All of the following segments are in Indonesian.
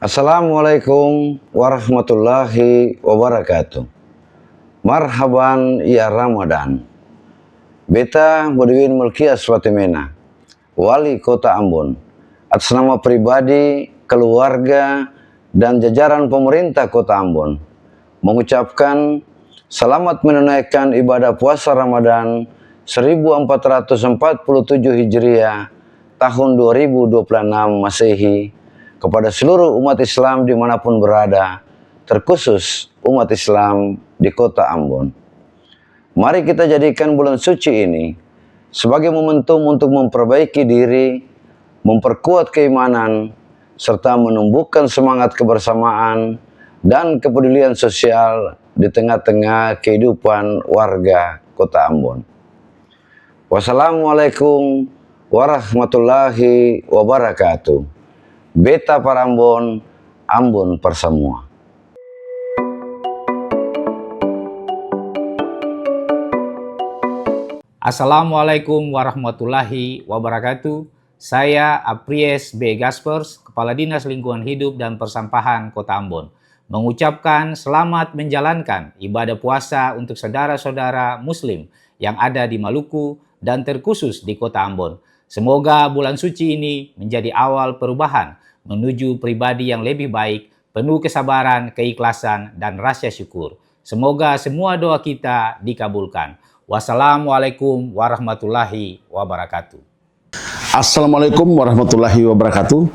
Assalamualaikum warahmatullahi wabarakatuh. Marhaban ya Ramadan. Beta Bodiwin Mulkias Fatimena, Wali Kota Ambon, atas nama pribadi, keluarga, dan jajaran pemerintah Kota Ambon, mengucapkan selamat menunaikan ibadah puasa Ramadan 1447 Hijriah tahun 2026 Masehi kepada seluruh umat Islam dimanapun berada, terkhusus umat Islam di Kota Ambon. Mari kita jadikan bulan suci ini sebagai momentum untuk memperbaiki diri, memperkuat keimanan, serta menumbuhkan semangat kebersamaan dan kepedulian sosial di tengah-tengah kehidupan warga Kota Ambon. Wassalamualaikum warahmatullahi wabarakatuh. Beta Parambon, Ambon Persemua. Assalamualaikum warahmatullahi wabarakatuh. Saya Apries B. Gaspers, Kepala Dinas Lingkungan Hidup dan Persampahan Kota Ambon, mengucapkan selamat menjalankan ibadah puasa untuk saudara-saudara Muslim yang ada di Maluku dan terkhusus di Kota Ambon. Semoga bulan suci ini menjadi awal perubahan menuju pribadi yang lebih baik, penuh kesabaran, keikhlasan, dan rasa syukur. Semoga semua doa kita dikabulkan. Wassalamualaikum warahmatullahi wabarakatuh. Assalamualaikum warahmatullahi wabarakatuh.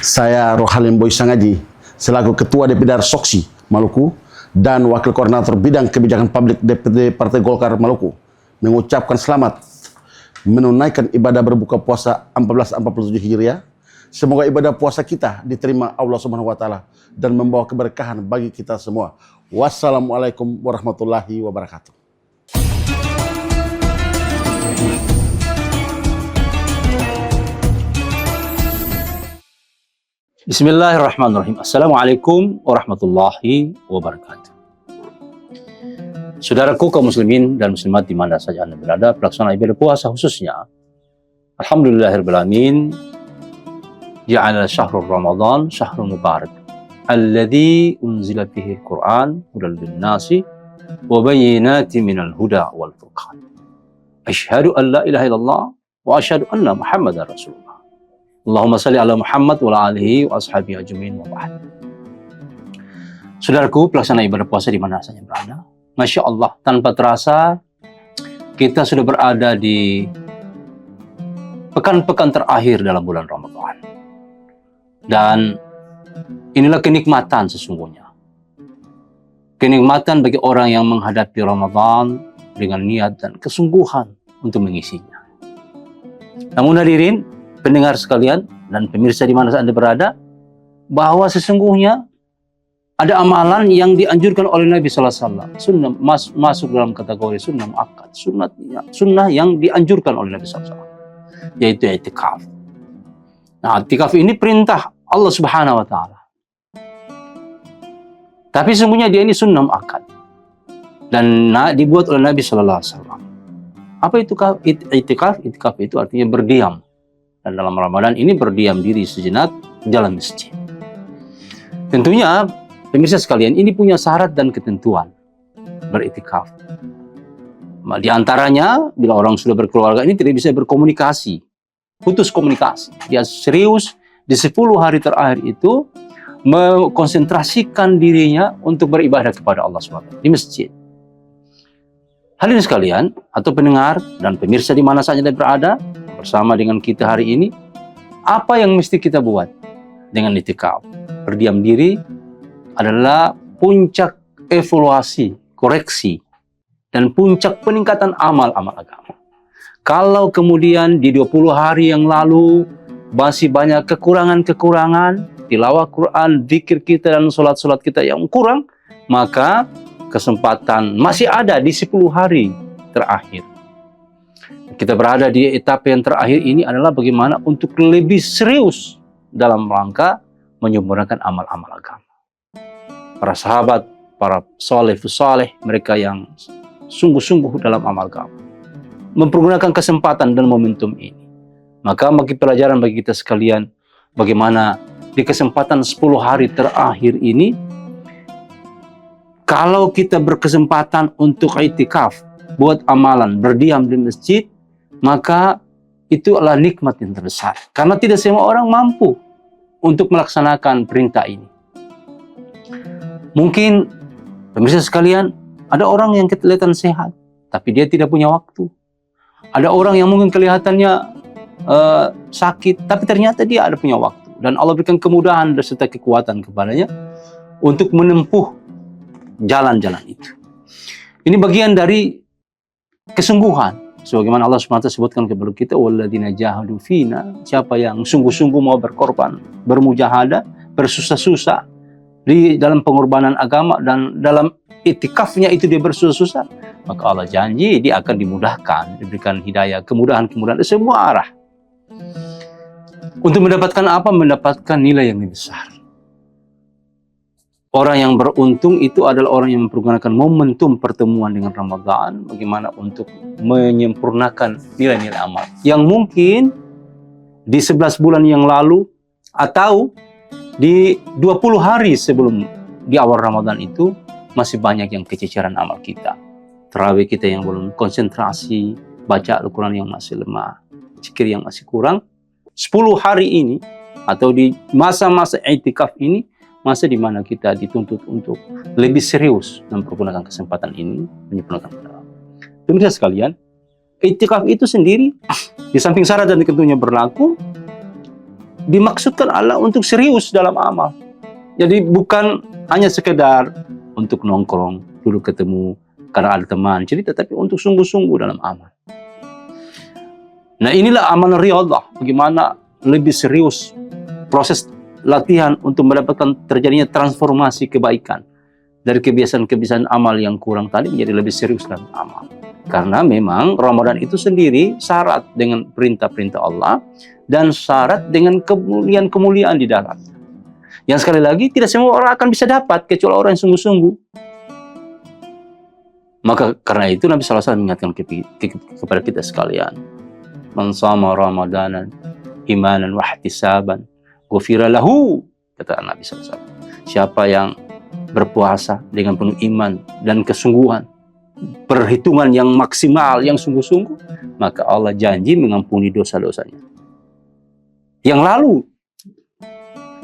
Saya Rohalim Boy Sangaji, selaku Ketua DPD Soksi Maluku dan Wakil Koordinator Bidang Kebijakan Publik DPD Partai Golkar Maluku, mengucapkan selamat menunaikan ibadah berbuka puasa 1447 Hijriah. Semoga ibadah puasa kita diterima Allah Subhanahu wa taala dan membawa keberkahan bagi kita semua. Wassalamualaikum warahmatullahi wabarakatuh. Bismillahirrahmanirrahim. Assalamualaikum warahmatullahi wabarakatuh. Saudaraku kaum muslimin dan muslimat di mana saja Anda berada, pelaksanaan ibadah puasa khususnya, alhamdulillahirabbil alamin, ja'ala syahrul Ramadan syahrul mubarak alladzi unzila fihi al-Qur'an hudal lin-nasi wa bayyinatin minal huda wal furqan. Asyhadu an la ilaha illallah wa asyhadu anna Muhammadar Rasulullah. Allahumma salli ala Muhammad wa ala alihi wa ashabihi ajmain wa ba'd. Saudaraku, pelaksanaan ibadah puasa di mana saja berada, Masya Allah, tanpa terasa kita sudah berada di pekan-pekan terakhir dalam bulan Ramadan. Dan inilah kenikmatan sesungguhnya. Kenikmatan bagi orang yang menghadapi Ramadan dengan niat dan kesungguhan untuk mengisinya. Namun hadirin, pendengar sekalian dan pemirsa di mana Anda berada, bahwa sesungguhnya ada amalan yang dianjurkan oleh Nabi Sallallahu Alaihi Wasallam, sunnah masuk dalam kategori sunnah muakkad, sunnah yang dianjurkan oleh Nabi Sallallahu Alaihi Wasallam, yaitu i'tikaf. Nah, i'tikaf ini perintah Allah Subhanahu Wa Taala, tapi sesungguhnya dia ini sunnah muakkad dan dibuat oleh Nabi Sallallahu Alaihi Wasallam. Apa itu i'tikaf? I'tikaf itu artinya berdiam, dan dalam Ramadan ini berdiam diri sejenak di dalam masjid. Tentunya pemirsa sekalian, ini punya syarat dan ketentuan beriktikaf. Di antaranya, bila orang sudah berkeluarga ini tidak bisa berkomunikasi, putus komunikasi. Dia serius di 10 hari terakhir itu mengkonsentrasikan dirinya untuk beribadah kepada Allah SWT di masjid. Hadirin sekalian, atau pendengar dan pemirsa di mana saja Anda berada, bersama dengan kita hari ini, apa yang mesti kita buat dengan iktikaf? Berdiam diri adalah puncak evaluasi, koreksi, dan puncak peningkatan amal-amal agama. Kalau kemudian di 20 hari yang lalu masih banyak kekurangan-kekurangan, tilawah Quran, zikir kita, dan sholat-sholat kita yang kurang, maka kesempatan masih ada di 10 hari terakhir. Kita berada di etapa yang terakhir ini adalah bagaimana untuk lebih serius dalam rangka menyempurnakan amal-amal agama. Para sahabat, para saleh, mereka yang sungguh-sungguh dalam amal agama, mempergunakan kesempatan dan momentum ini. Maka bagi pelajaran bagi kita sekalian, bagaimana di kesempatan 10 hari terakhir ini, kalau kita berkesempatan untuk i'tikaf, buat amalan, berdiam di masjid, maka itu adalah nikmat yang terbesar. Karena tidak semua orang mampu untuk melaksanakan perintah ini. Mungkin, pemirsa sekalian, ada orang yang kelihatan sehat, tapi dia tidak punya waktu. Ada orang yang mungkin kelihatannya sakit, tapi ternyata dia ada punya waktu. Dan Allah berikan kemudahan serta kekuatan kepadanya untuk menempuh jalan-jalan itu. Ini bagian dari kesungguhan. Sebagaimana Allah SWT sebutkan kepada kita, walladzina jahadu fina, siapa yang sungguh-sungguh mau berkorban, bermujahadah, bersusah-susah di dalam pengorbanan agama dan dalam i'tikafnya itu dia bersusah-susah, maka Allah janji dia akan dimudahkan, diberikan hidayah, kemudahan-kemudahan dari semua arah. Untuk mendapatkan apa? Mendapatkan nilai yang lebih besar. Orang yang beruntung itu adalah orang yang mempergunakan momentum pertemuan dengan Ramadan bagaimana untuk menyempurnakan nilai-nilai amal yang mungkin di 11 bulan yang lalu atau di 20 hari sebelum di awal Ramadan itu masih banyak yang kececeran amal kita. Tarawih kita yang belum konsentrasi, baca Al-Quran yang masih lemah, zikir yang masih kurang. 10 hari ini atau di masa-masa i'tikaf ini, masa di mana kita dituntut untuk lebih serius mempergunakan kesempatan ini, menyempurnakan amal. Pemirsa sekalian, i'tikaf itu sendiri, di samping syarat dan ketentuannya berlaku, dimaksudkan Allah untuk serius dalam amal. Jadi bukan hanya sekedar untuk nongkrong, dulu ketemu karena ada teman cerita, tapi untuk sungguh-sungguh dalam amal. Nah inilah amal riyadhah, bagaimana lebih serius proses latihan untuk mendapatkan terjadinya transformasi kebaikan dari kebiasaan-kebiasaan amal yang kurang tadi menjadi lebih serius dalam amal. Karena memang Ramadan itu sendiri syarat dengan perintah-perintah Allah dan syarat dengan kemuliaan-kemuliaan di dalamnya. Yang sekali lagi tidak semua orang akan bisa dapat kecuali orang yang sungguh-sungguh. Maka karena itu Nabi SAW mengingatkan kepada kita sekalian, man shama ramadanan imanan wa ihtisaban ghufira lahu, kata Nabi SAW. Siapa yang berpuasa dengan penuh iman dan kesungguhan, perhitungan yang maksimal, yang sungguh-sungguh, maka Allah janji mengampuni dosa-dosanya yang lalu,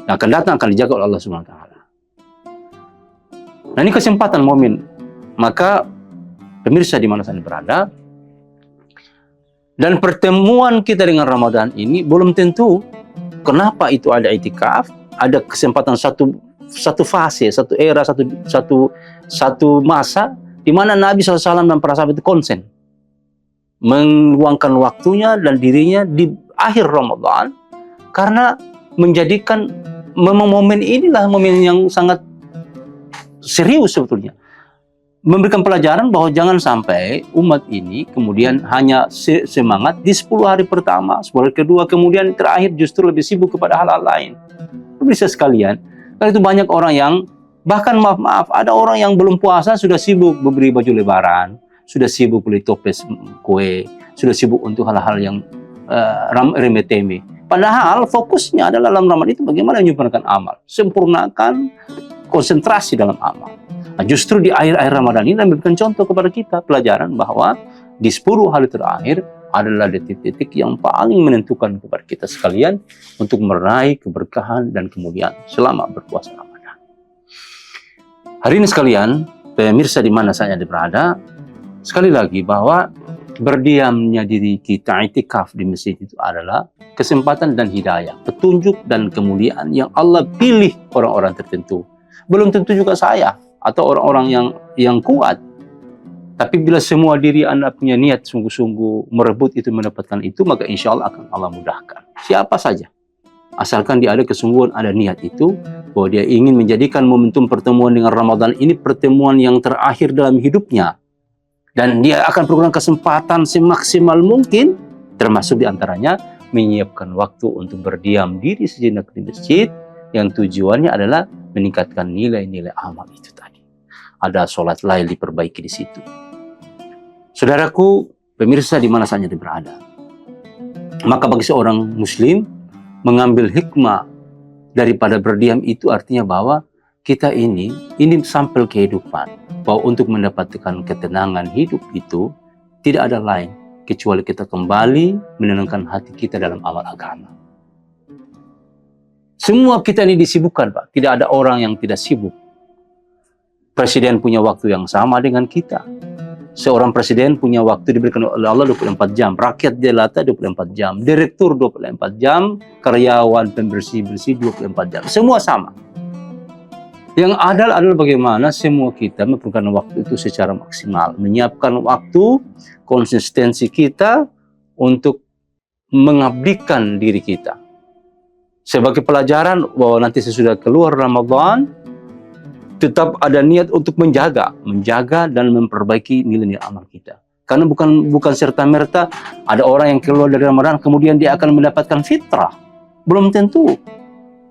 yang akan datang akan dijaga oleh Allah SWT. Nah ini kesempatan momen. Maka pemirsa di mana saja berada, dan pertemuan kita dengan Ramadan ini belum tentu. Kenapa itu ada i'tikaf? Ada kesempatan satu fase, satu era, satu masa di mana Nabi SAW dan para sahabat itu konsen meluangkan waktunya dan dirinya di akhir Ramadan, karena menjadikan momen inilah momen yang sangat serius sebetulnya. Memberikan pelajaran bahwa jangan sampai umat ini kemudian hanya semangat di 10 hari pertama, 10 hari kedua, kemudian terakhir justru lebih sibuk kepada hal-hal lain. Bisa sekalian, karena itu banyak orang yang, bahkan maaf, ada orang yang belum puasa sudah sibuk memberi baju lebaran, sudah sibuk beli toples kue, sudah sibuk untuk hal-hal yang remeh-temeh. Padahal fokusnya adalah dalam Ramadan itu bagaimana menyempurnakan amal, sempurnakan konsentrasi dalam amal. Nah, justru di akhir-akhir Ramadan ini memberikan contoh kepada kita pelajaran bahwa di 10 hari terakhir adalah detik-detik yang paling menentukan kepada kita sekalian untuk meraih keberkahan dan kemuliaan selama berpuasa Ramadan. Hari ini sekalian, pemirsa di mana saja berada, sekali lagi bahwa berdiamnya diri kita i'tikaf di masjid itu adalah kesempatan dan hidayah, petunjuk dan kemuliaan yang Allah pilih orang-orang tertentu. Belum tentu juga saya atau orang-orang yang kuat. Tapi bila semua diri Anda punya niat sungguh-sungguh merebut itu, mendapatkan itu, maka insya Allah akan Allah mudahkan. Siapa saja. Asalkan dia ada kesungguhan, ada niat itu, bahwa dia ingin menjadikan momentum pertemuan dengan Ramadan ini pertemuan yang terakhir dalam hidupnya. Dan dia akan pergunakan kesempatan semaksimal mungkin, termasuk diantaranya menyiapkan waktu untuk berdiam diri sejenak di masjid, yang tujuannya adalah meningkatkan nilai-nilai amal itu tadi. Ada sholat lail diperbaiki di situ. Saudaraku, pemirsa di mana saja berada, maka bagi seorang muslim mengambil hikmah daripada berdiam itu artinya bahwa kita ini sampel kehidupan. Bahwa untuk mendapatkan ketenangan hidup itu tidak ada lain kecuali kita kembali menenangkan hati kita dalam amal agama. Semua kita ini disibukkan, Pak. Tidak ada orang yang tidak sibuk. Presiden punya waktu yang sama dengan kita. Seorang presiden punya waktu diberikan oleh Allah 24 jam. Rakyat jelata 24 jam. Direktur 24 jam. Karyawan, pembersih-bersih 24 jam. Semua sama. Yang adalah bagaimana semua kita mempergunakan waktu itu secara maksimal. Menyiapkan waktu, konsistensi kita untuk mengabdikan diri kita. Sebagai pelajaran bahwa nanti sesudah keluar Ramadan, tetap ada niat untuk menjaga dan memperbaiki nilai-nilai amal kita. Karena bukan serta-merta ada orang yang keluar dari Ramadan kemudian dia akan mendapatkan fitrah. Belum tentu.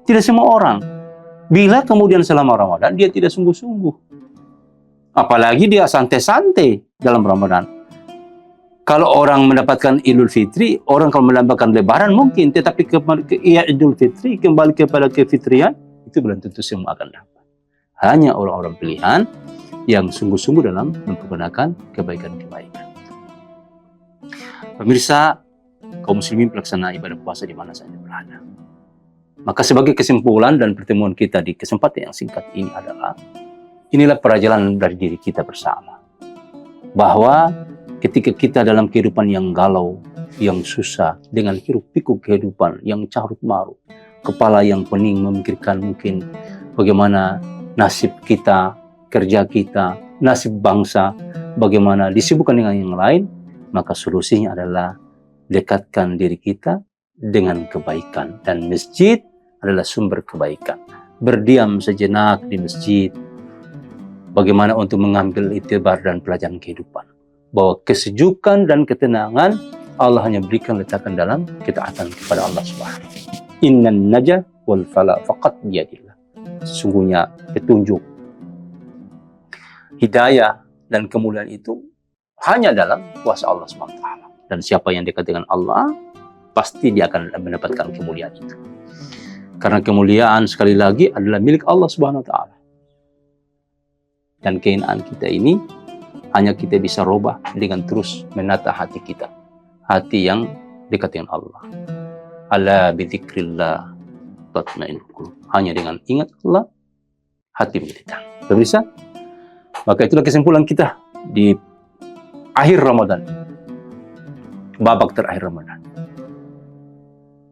Tidak semua orang. Bila kemudian selama Ramadan dia tidak sungguh-sungguh. Apalagi dia santai-santai dalam Ramadan. Kalau orang mendapatkan Idul Fitri, orang kalau mendapatkan Lebaran mungkin, tetapi Idul Fitri kembali kepada kefitrian, itu belum tentu semua akan dapat. Hanya orang-orang pilihan yang sungguh-sungguh dalam mempergunakan kebaikan-kebaikan. Pemirsa, kaum muslimin pelaksana ibadah puasa di mana saja berada. Maka sebagai kesimpulan dan pertemuan kita di kesempatan yang singkat ini adalah, inilah perjalanan dari diri kita bersama. Bahwa ketika kita dalam kehidupan yang galau, yang susah, dengan hiruk-pikuk kehidupan yang carut marut, kepala yang pening memikirkan mungkin bagaimana nasib kita, kerja kita, nasib bangsa, bagaimana disibukkan dengan yang lain, maka solusinya adalah dekatkan diri kita dengan kebaikan. Dan masjid adalah sumber kebaikan. Berdiam sejenak di masjid, bagaimana untuk mengambil iktibar dan pelajaran kehidupan. Bahwa kesejukan dan ketenangan Allah hanya berikan letakkan dalam ketaatan kepada Allah Subhanahu. Innan najah wal fala faqat biyadillah. Sesungguhnya petunjuk, hidayah, dan kemuliaan itu hanya dalam kuasa Allah SWT. Dan siapa yang dekat dengan Allah, pasti dia akan mendapatkan kemuliaan itu. Karena kemuliaan sekali lagi adalah milik Allah SWT. Dan kehinaan kita ini hanya kita bisa robah dengan terus menata hati kita. Hati yang dekat dengan Allah. Ala bidzikrillah tatma'innul qulub. Hanya dengan ingat Allah, hati menjadi tenang. Pemirsa, maka itulah kesimpulan kita di akhir Ramadan, babak terakhir Ramadan.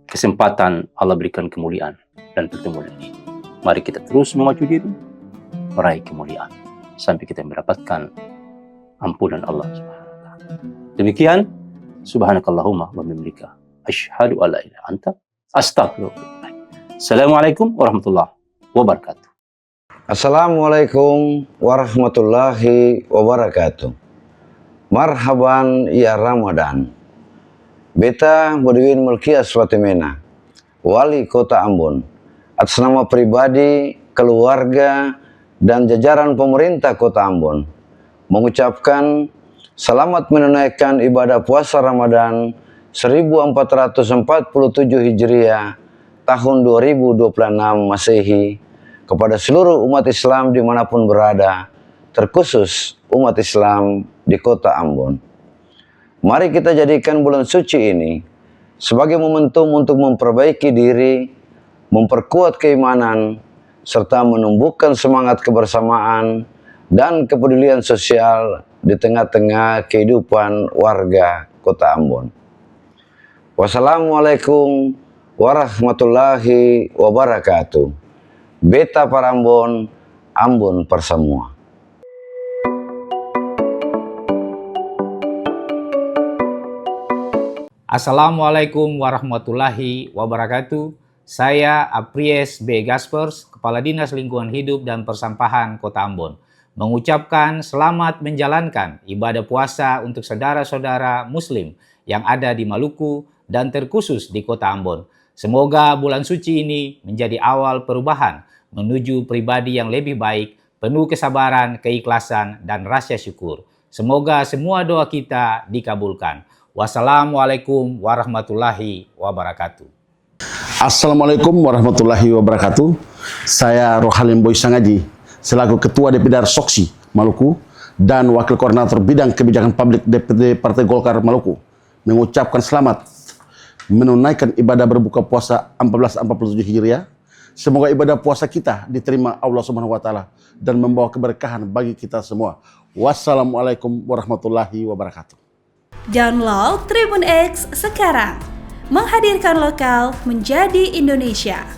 Kesempatan Allah berikan kemuliaan dan pertemuan ini. Mari kita terus memacu diri, meraih kemuliaan sampai kita mendapatkan ampunan Allah Subhanahu wa taala. Demikian, subhanakallahumma wa bihamdika asyhadu alla ilaha illa anta astaghfiruka. Assalamualaikum warahmatullahi wabarakatuh. Assalamualaikum warahmatullahi wabarakatuh. Marhaban ya Ramadan. Beta Budiwin Mulkias Fatimena, Wali Kota Ambon, atas nama pribadi, keluarga, dan jajaran pemerintah Kota Ambon, mengucapkan selamat menunaikan ibadah puasa Ramadan 1447 Hijriah tahun 2026 Masehi kepada seluruh umat Islam dimanapun berada, terkhusus umat Islam di Kota Ambon. Mari kita jadikan bulan suci ini sebagai momentum untuk memperbaiki diri, memperkuat keimanan, serta menumbuhkan semangat kebersamaan dan kepedulian sosial di tengah-tengah kehidupan warga Kota Ambon. Wassalamualaikum warahmatullahi wabarakatuh. Beta Parambon, Ambon Persemua. Assalamualaikum warahmatullahi wabarakatuh. Saya Apries B. Gaspers, Kepala Dinas Lingkungan Hidup dan Persampahan Kota Ambon, mengucapkan selamat menjalankan ibadah puasa untuk saudara-saudara Muslim yang ada di Maluku dan terkhusus di Kota Ambon. Semoga bulan suci ini menjadi awal perubahan menuju pribadi yang lebih baik, penuh kesabaran, keikhlasan, dan rasa syukur. Semoga semua doa kita dikabulkan. Wassalamualaikum warahmatullahi wabarakatuh. Assalamualaikum warahmatullahi wabarakatuh. Saya Rohalim Boy Sangaji, selaku Ketua DPD Soksi Maluku dan Wakil Koordinator Bidang Kebijakan Publik DPD Partai Golkar Maluku, mengucapkan selamat menunaikan ibadah berbuka puasa 1447 Hijriah. Semoga ibadah puasa kita diterima Allah Subhanahu wa taala dan membawa keberkahan bagi kita semua. Wassalamualaikum warahmatullahi wabarakatuh. Download Tribun X sekarang. Menghadirkan lokal menjadi Indonesia.